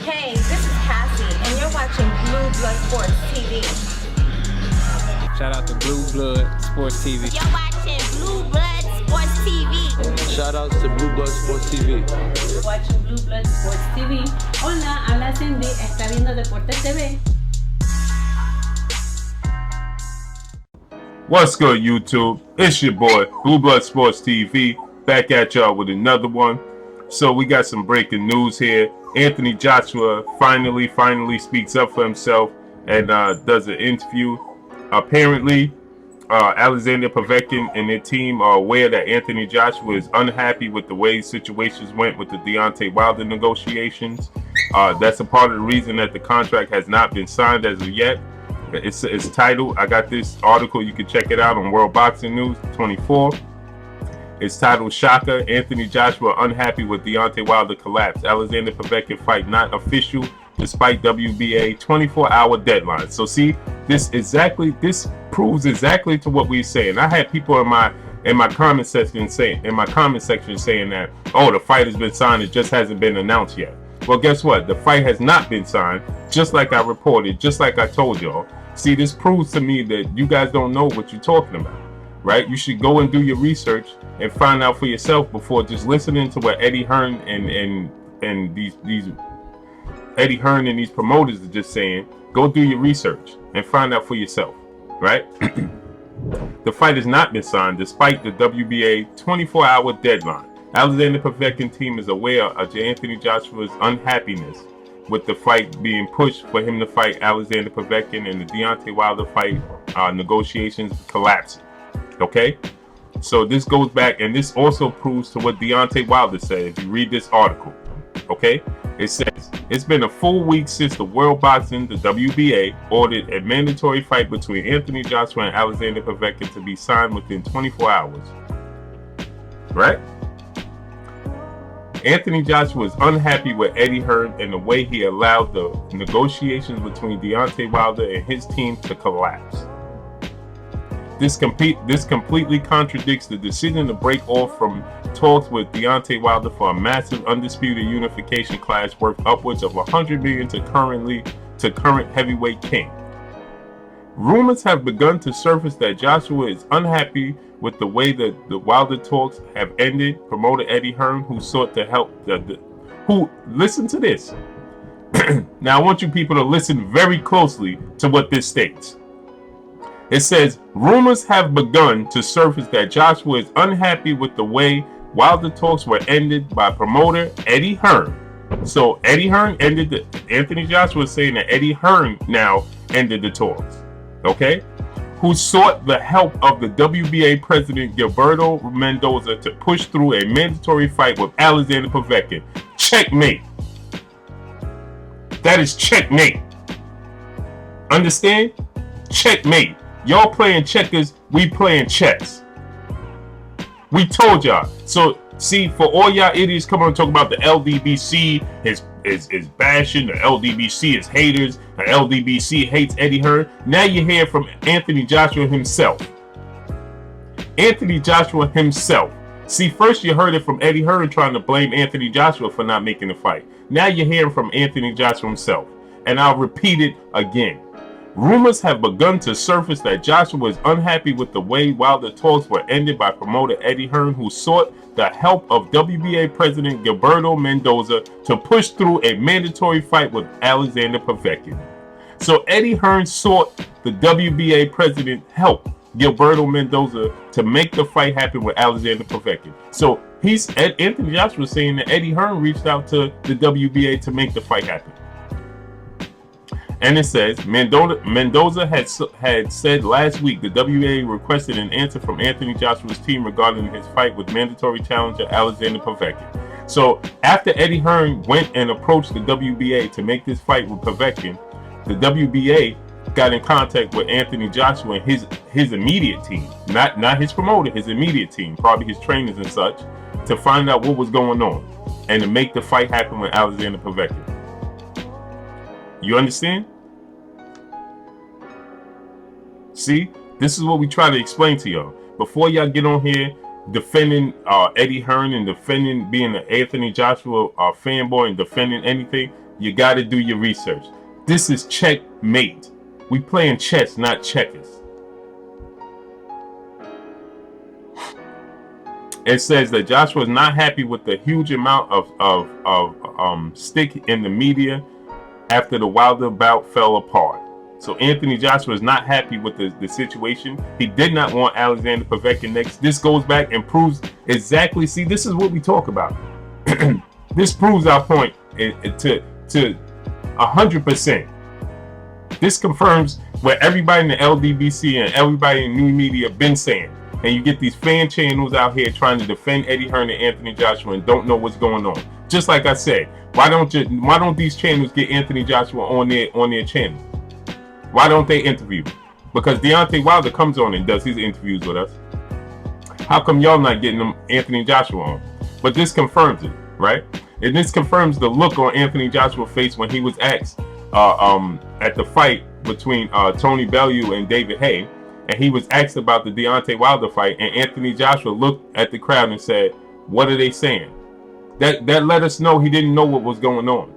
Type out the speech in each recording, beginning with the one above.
Hey, this is Cassie, and you're watching Blue Blood Sports TV. Shout out to Blue Blood Sports TV. You're watching Blue Blood Sports TV. Shout outs to Blue Blood Sports TV. You're watching Blue Blood Sports TV. Hola, habla Cindy, está viendo Deportes TV. What's good, YouTube? It's your boy, Blue Blood Sports TV, back at y'all with another one. So we got some breaking news here. Anthony Joshua finally speaks up for himself and does an interview. Apparently, Alexander Povetkin and their team are aware that Anthony Joshua is unhappy with the way situations went with the Deontay Wilder negotiations. That's a part of the reason that the contract has not been signed as of yet. It's titled, I got this article, you can check it out on World Boxing News 24. It's titled, Shocker, Anthony Joshua unhappy with Deontay Wilder collapse. Alexander Povetkin fight not official despite WBA 24-hour deadline. So see, this proves exactly to what we're saying. I had people in my comment section saying that, oh, the fight has been signed, it just hasn't been announced yet. Well, guess what? The fight has not been signed, just like I reported, just like I told y'all. See, this proves to me that you guys don't know what you're talking about, right? You should go and do your research and find out for yourself before just listening to what Eddie Hearn and these Eddie Hearn and these promoters are just saying. Go do your research and find out for yourself, right? The fight has not been signed despite the WBA 24-hour deadline. Alexander Povetkin team is aware of Anthony Joshua's unhappiness with the fight being pushed for him to fight Alexander Povetkin and the Deontay Wilder fight negotiations collapsing. Okay? So this goes back, and this also proves to what Deontay Wilder said if you read this article. Okay? It says, it's been a full week since the World Boxing, the WBA, ordered a mandatory fight between Anthony Joshua and Alexander Povetkin to be signed within 24 hours. Right? Anthony Joshua is unhappy with Eddie Hearn and the way he allowed the negotiations between Deontay Wilder and his team to collapse. This completely contradicts the decision to break off from talks with Deontay Wilder for a massive undisputed unification clash worth upwards of $100 million to current heavyweight king. Rumors have begun to surface that Joshua is unhappy with the way that the Wilder talks have ended. Promoter Eddie Hearn, who sought to help listen to this. Now I want you people to listen very closely to what this states. It says, rumors have begun to surface that Joshua is unhappy with the way Wilder talks were ended by promoter Eddie Hearn. So Eddie Hearn ended Anthony Joshua is saying that Eddie Hearn now ended the talks. Okay? Who sought the help of the WBA president Gilberto Mendoza to push through a mandatory fight with Alexander Povetkin. Checkmate. That is checkmate. Understand? Checkmate. Y'all playing checkers, we playing chess. We told y'all. So see, for all y'all idiots coming on talking about the LDBC is bashing, the LDBC is haters, the LDBC hates Eddie Hearn. Now you hear from Anthony Joshua himself. Anthony Joshua himself. See, first you heard it from Eddie Hearn trying to blame Anthony Joshua for not making the fight. Now you're hearing from Anthony Joshua himself. And I'll repeat it again. Rumors have begun to surface that Joshua is unhappy with the way Wilder talks were ended by promoter Eddie Hearn, who sought the help of WBA president Gilberto Mendoza to push through a mandatory fight with Alexander Povetkin. So Eddie Hearn sought the WBA president help Gilberto Mendoza to make the fight happen with Alexander Povetkin. So Anthony Joshua saying that Eddie Hearn reached out to the WBA to make the fight happen. And it says, Mendoza had said last week the WBA requested an answer from Anthony Joshua's team regarding his fight with mandatory challenger Alexander Povetkin. So after Eddie Hearn went and approached the WBA to make this fight with Povetkin, the WBA got in contact with Anthony Joshua and his immediate team, not his promoter, his immediate team, probably his trainers and such, to find out what was going on and to make the fight happen with Alexander Povetkin. You understand? See, this is what we try to explain to y'all. Before y'all get on here defending Eddie Hearn and defending being an Anthony Joshua fanboy and defending anything, You got to do your research. This is checkmate. We playing chess, not checkers. It says that Joshua is not happy with the huge amount of stick in the media after the Wilder bout fell apart. So Anthony Joshua is not happy with the situation. He did not want Alexander Povetkin next. This goes back and proves exactly. See, this is what we talk about. This proves our point to 100%. This confirms what everybody in the LDBC and everybody in new media been saying. And you get these fan channels out here trying to defend Eddie Hearn and Anthony Joshua and don't know what's going on. Just like I said, why don't these channels get Anthony Joshua on their channel? Why don't they interview? Because Deontay Wilder comes on and does his interviews with us. How come y'all not getting Anthony Joshua on? But this confirms it, right? And this confirms the look on Anthony Joshua's face when he was asked at the fight between Tony Bellew and David Haye, and he was asked about the Deontay Wilder fight, and Anthony Joshua looked at the crowd and said, "What are they saying?" That let us know he didn't know what was going on.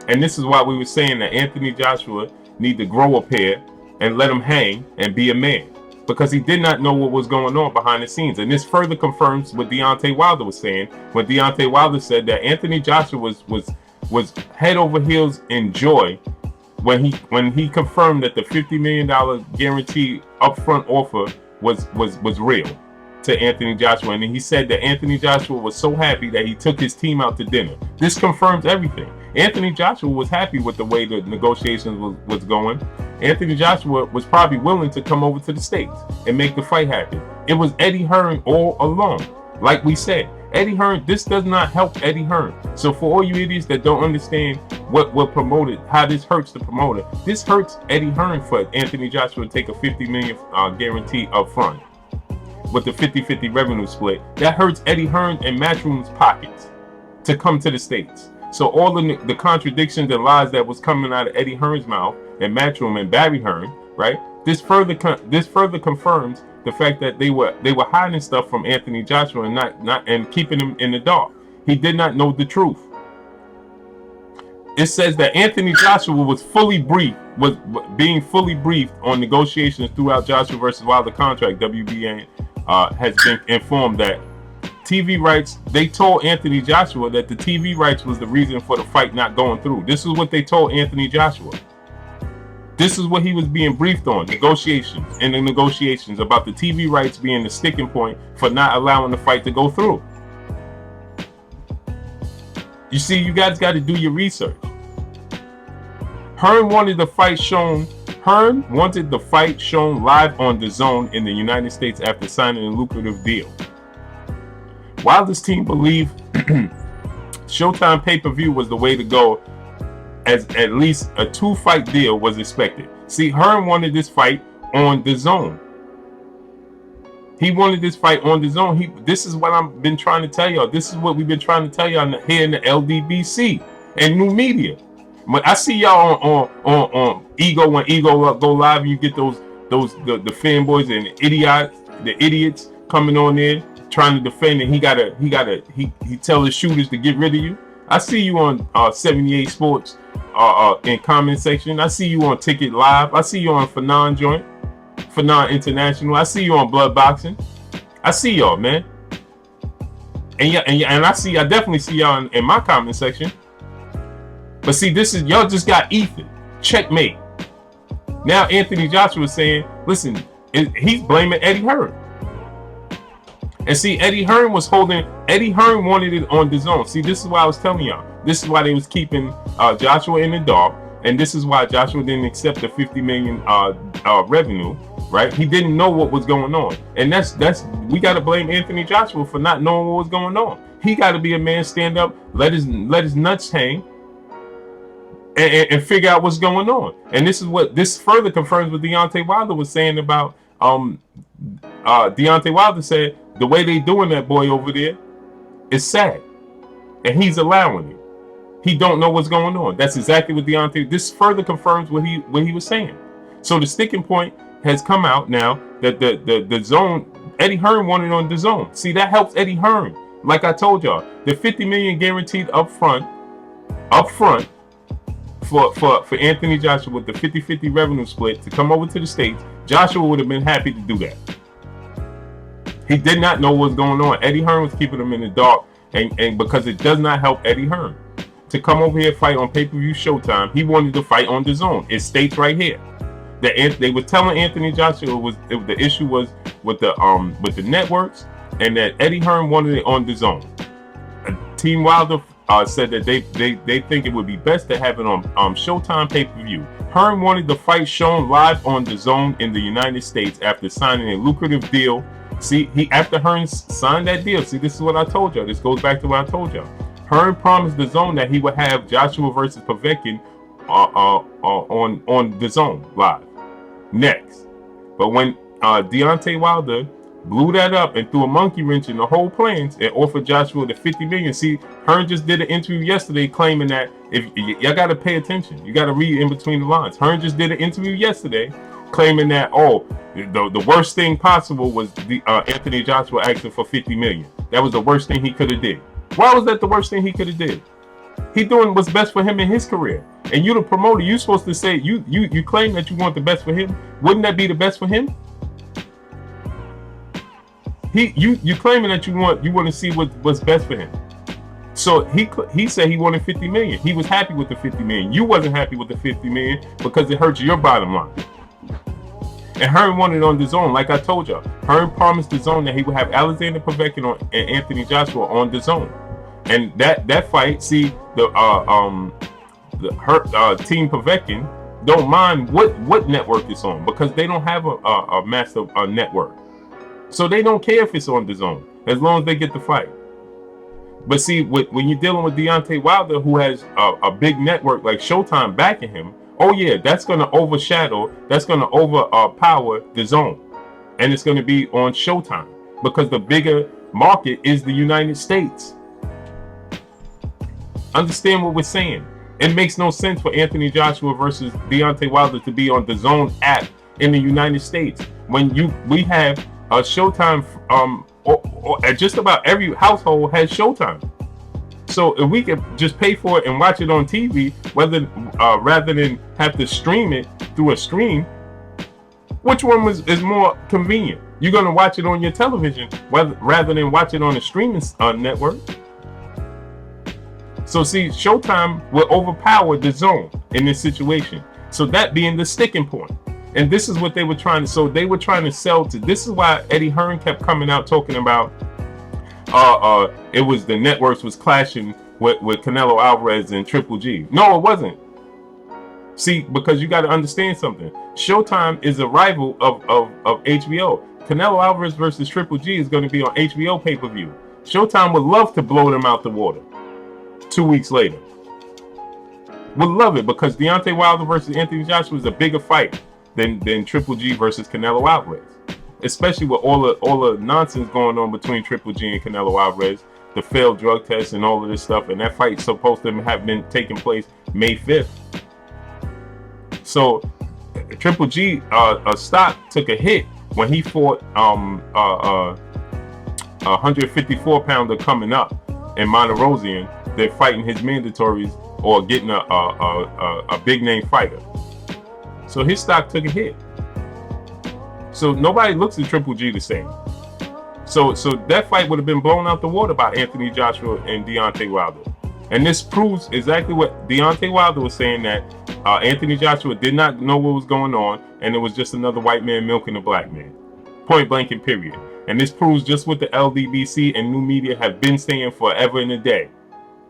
And this is why we were saying that Anthony Joshua need to grow up here and let him hang and be a man, because he did not know what was going on behind the scenes. And this further confirms what Deontay Wilder was saying when Deontay Wilder said that Anthony Joshua was head over heels in joy when he confirmed that the $50 million guaranteed upfront offer was real to Anthony Joshua. And he said that Anthony Joshua was so happy that he took his team out to dinner. This confirms everything. Anthony Joshua was happy with the way the negotiations was going. Anthony Joshua was probably willing to come over to the States and make the fight happen. It was Eddie Hearn all along. Like we said, Eddie Hearn, this does not help Eddie Hearn. So for all you idiots that don't understand what promoted, how this hurts the promoter, this hurts Eddie Hearn for Anthony Joshua to take a $50 million guarantee up front with the 50-50 revenue split. That hurts Eddie Hearn and Matchroom's pockets to come to the States. So all the contradictions and lies that was coming out of Eddie Hearn's mouth and Matchroom and Barry Hearn, right? This further confirms the fact that they were hiding stuff from Anthony Joshua and not keeping him in the dark. He did not know the truth. It says that Anthony Joshua was being fully briefed on negotiations throughout Joshua versus Wilder contract. WBA has been informed that TV rights, they told Anthony Joshua that the TV rights was the reason for the fight not going through. This is what they told Anthony Joshua. This is what he was being briefed on, negotiations about the TV rights being the sticking point for not allowing the fight to go through. You see, you guys got to do your research. Hearn wanted the fight shown live on DAZN in the United States after signing a lucrative deal. Wilder's team believed Showtime pay-per-view was the way to go, as at least a 2-fight deal was expected. See, Hearn wanted this fight on DAZN. He wanted this fight on DAZN. This is what I've been trying to tell y'all. This is what we've been trying to tell y'all here in the LDBC and new media. But I see y'all on Ego when Ego go live, and you get the fanboys and the idiots coming on there trying to defend, and he tell his shooters to get rid of you. I see you on 78 Sports in comment section. I see you on Ticket Live. I see you on Fanon Joint, Fanon International. I see you on Blood Boxing. I see y'all, man. And I definitely see y'all in my comment section. But see, this is y'all just got Ethan. Checkmate. Now Anthony Joshua is saying, listen, he's blaming Eddie Hearn. And see, Eddie Hearn wanted it on DAZN. See, this is why I was telling y'all. This is why they was keeping Joshua in the dark. And this is why Joshua didn't accept the $50 million revenue, right? He didn't know what was going on. And we got to blame Anthony Joshua for not knowing what was going on. He got to be a man, stand up, let his nuts hang, and figure out what's going on. And this further confirms what Deontay Wilder was saying about Deontay Wilder said the way they doing that boy over there is sad, and he's allowing it. He don't know what's going on. That's exactly what Deontay. This further confirms what he was saying. So the sticking point has come out now that the zone Eddie Hearn wanted on DAZN. See, that helps Eddie Hearn. Like I told y'all, the $50 million guaranteed up front for Anthony Joshua with the 50-50 revenue split to come over to the States, Joshua would have been happy to do that. He did not know what was going on. Eddie Hearn was keeping him in the dark, and because it does not help Eddie Hearn to come over here fight on pay-per-view Showtime, he wanted to fight on DAZN. It states right here that they were telling Anthony Joshua the issue was with the networks, and that Eddie Hearn wanted it on DAZN. Team Wilder said that they think it would be best to have it on Showtime pay-per-view. Hearn wanted the fight shown live on DAZN in the United States after signing a lucrative deal. See, after Hearn signed that deal, see, this is what I told y'all. This goes back to what I told y'all. Hearn promised DAZN that he would have Joshua versus Povetkin on DAZN live next. But when Deontay Wilder blew that up and threw a monkey wrench in the whole plans and offered Joshua the $50 million. See, Hearn just did an interview yesterday claiming that if y'all got to pay attention, you got to read in between the lines. Hearn just did an interview yesterday claiming that the worst thing possible was Anthony Joshua asking for $50 million. That was the worst thing he could have did. Why was that the worst thing he could have did? He doing what's best for him in his career. And you the promoter, you supposed to say you claim that you want the best for him. Wouldn't that be the best for him? You claiming that you want to see what's best for him. So he said he wanted $50 million. He was happy with the $50 million. You wasn't happy with the $50 million because it hurts your bottom line. And Hearn wanted it on DAZN, like I told y'all. Hearn promised DAZN that he would have Alexander Povetkin and Anthony Joshua on DAZN. And that fight, see, the Team Povetkin don't mind what network it's on because they don't have a master network. So they don't care if it's on DAZN as long as they get the fight. But see, when you're dealing with Deontay Wilder, who has a big network like Showtime backing him, oh yeah, that's going to overpower DAZN, and it's going to be on Showtime because the bigger market is the United States. Understand what we're saying? It makes no sense for Anthony Joshua versus Deontay Wilder to be on the DAZN app in the United States when we have Showtime. Or just about every household has Showtime. So if we could just pay for it and watch it on TV, rather than have to stream it through a stream, which one is more convenient? You're gonna watch it on your television rather than watch it on a streaming network. So see, Showtime will overpower DAZN in this situation. So that being the sticking point. And this is what they were trying to. So they were trying to sell to. This is why Eddie Hearn kept coming out talking about. It was the networks was clashing with Canelo Alvarez and Triple G. No, it wasn't. See, because you got to understand something. Showtime is a rival of HBO. Canelo Alvarez versus Triple G is going to be on HBO pay-per-view. Showtime would love to blow them out the water 2 weeks later. Would love it because Deontay Wilder versus Anthony Joshua is a bigger fight than Triple G versus Canelo Alvarez, especially with all the nonsense going on between Triple G and Canelo Alvarez, the failed drug test and all of this stuff, and that fight's supposed to have been taking place May 5th. So Triple G stock took a hit when he fought a 154-pounder coming up in Monterosian. They're fighting his mandatories or getting a big name fighter. So his stock took a hit. So nobody looks at Triple G the same. So that fight would have been blown out the water by Anthony Joshua and Deontay Wilder. And this proves exactly what Deontay Wilder was saying, that Anthony Joshua did not know what was going on, and it was just another white man milking a black man. Point blank and period. And this proves just what the LDBC and new media have been saying forever and a day.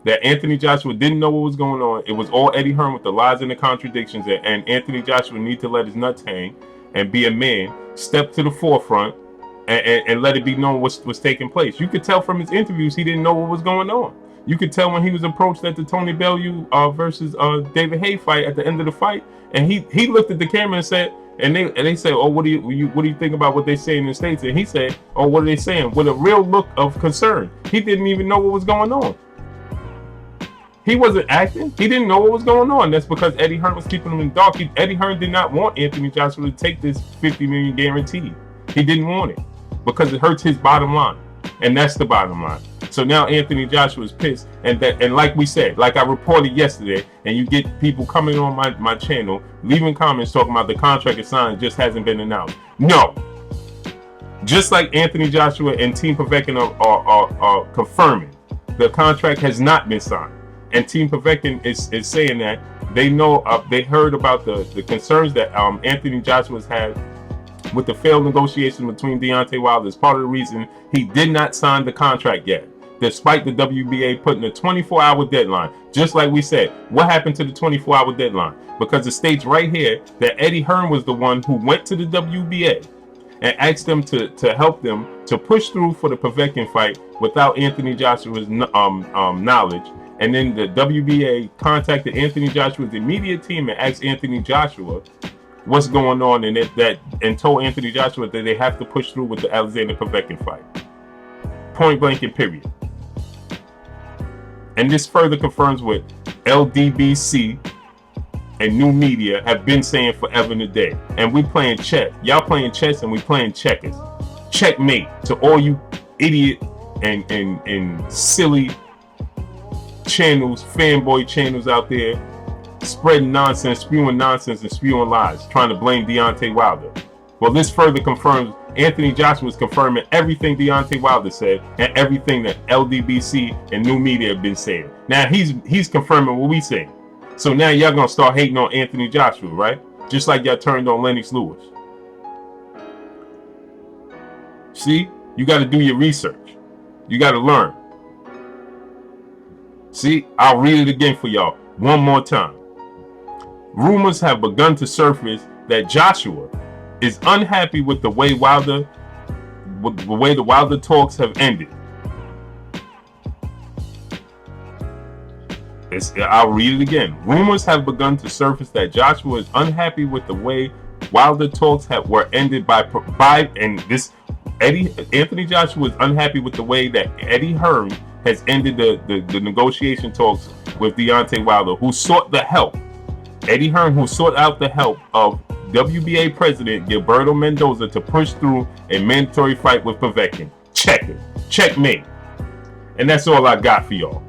That Anthony Joshua didn't know what was going on. It was all Eddie Hearn with the lies and the contradictions. And Anthony Joshua need to let his nuts hang and be a man, step to the forefront, and let it be known what's taking place. You could tell from his interviews he didn't know what was going on. You could tell when he was approached at the Tony Bellew versus David Haye fight at the end of the fight, and he looked at the camera and said, and they said, "Oh, what do you think about what they say in the States?" And he said, "Oh, what are they saying?" With a real look of concern. He didn't even know what was going on. He wasn't acting. He didn't know what was going on. That's because Eddie Hearn was keeping him in the dark. Eddie Hearn did not want Anthony Joshua to take this $50 million guaranteed. He didn't want it because it hurts his bottom line, and that's the bottom line. So now Anthony Joshua is pissed, and like we said, like I reported yesterday, and you get people coming on my channel, leaving comments talking about the contract is signed, just hasn't been announced. No. Just like Anthony Joshua and Team Povetkin are confirming, the contract has not been signed. And Team Povetkin is saying that they know, they heard about the concerns that Anthony Joshua's had with the failed negotiation between Deontay Wilder is part of the reason he did not sign the contract yet, despite the WBA putting a 24-hour deadline. Just like we said, what happened to the 24-hour deadline? Because it states right here that Eddie Hearn was the one who went to the WBA and asked them to help them to push through for the Povetkin fight without Anthony Joshua's knowledge. And then the WBA contacted Anthony Joshua's immediate team and asked Anthony Joshua what's going on, and told Anthony Joshua that they have to push through with the Alexander Povetkin fight. Point blank and period. And this further confirms what LDBC and new media have been saying forever and a day. And we playing chess. Y'all playing chess and we playing checkers. Checkmate to all you idiot and silly channels, fanboy channels out there spreading nonsense, spewing nonsense and spewing lies, trying to blame Deontay Wilder. Well, this further confirms Anthony Joshua is confirming everything Deontay Wilder said and everything that LDBC and new media have been saying. Now he's confirming what we say. So now y'all gonna start hating on Anthony Joshua, right? Just like y'all turned on Lennox Lewis. See, you got to do your research. You got to learn. See, I'll read it again for y'all one more time. Rumors have begun to surface that Joshua is unhappy with the way the Wilder talks have ended. I'll read it again. Rumors have begun to surface that Joshua is unhappy with the way Wilder talks were ended Anthony Joshua is unhappy with the way that Eddie Hearn has ended the negotiation talks with Deontay Wilder, who sought the help. Eddie Hearn, who sought out the help of WBA President Gilberto Mendoza to push through a mandatory fight with Povetkin. Check it. Checkmate. And that's all I got for y'all.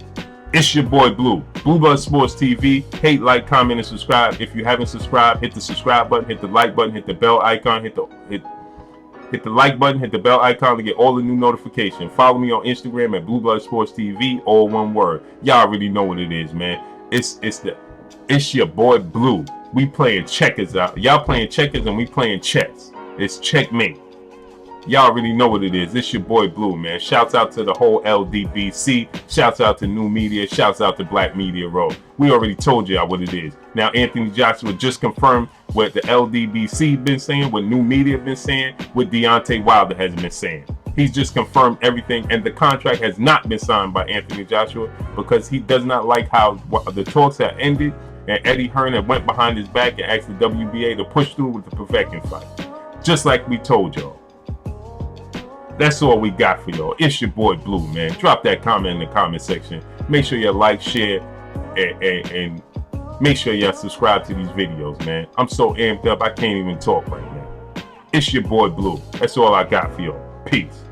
It's your boy Blue. Blue Blood Sports TV. Hate, like, comment, and subscribe. If you haven't subscribed, hit the subscribe button, hit the like button, hit the bell icon, hit the like button, hit the bell icon to get all the new notifications. Follow me on Instagram at Blue Blood Sports TV, all one word. Y'all already know what it is, man. It's your boy Blue. We playing checkers out. Y'all playing checkers and we playing chess. It's checkmate. Y'all already know what it is. It's your boy Blue, man. Shouts out to the whole LDBC. Shouts out to new media. Shouts out to Black Media Row. We already told y'all what it is. Now Anthony Joshua just confirmed what the LDBC been saying, what new media been saying, what Deontay Wilder has been saying. He's just confirmed everything, and the contract has not been signed by Anthony Joshua because he does not like how the talks have ended, and Eddie Hearn had went behind his back and asked the WBA to push through with the Povetkin fight. Just like we told y'all. That's all we got for y'all. It's your boy Blue, man. Drop that comment in the comment section. Make sure you like, share, and make sure y'all subscribe to these videos, man. I'm so amped up, I can't even talk right now. It's your boy Blue. That's all I got for y'all. Peace.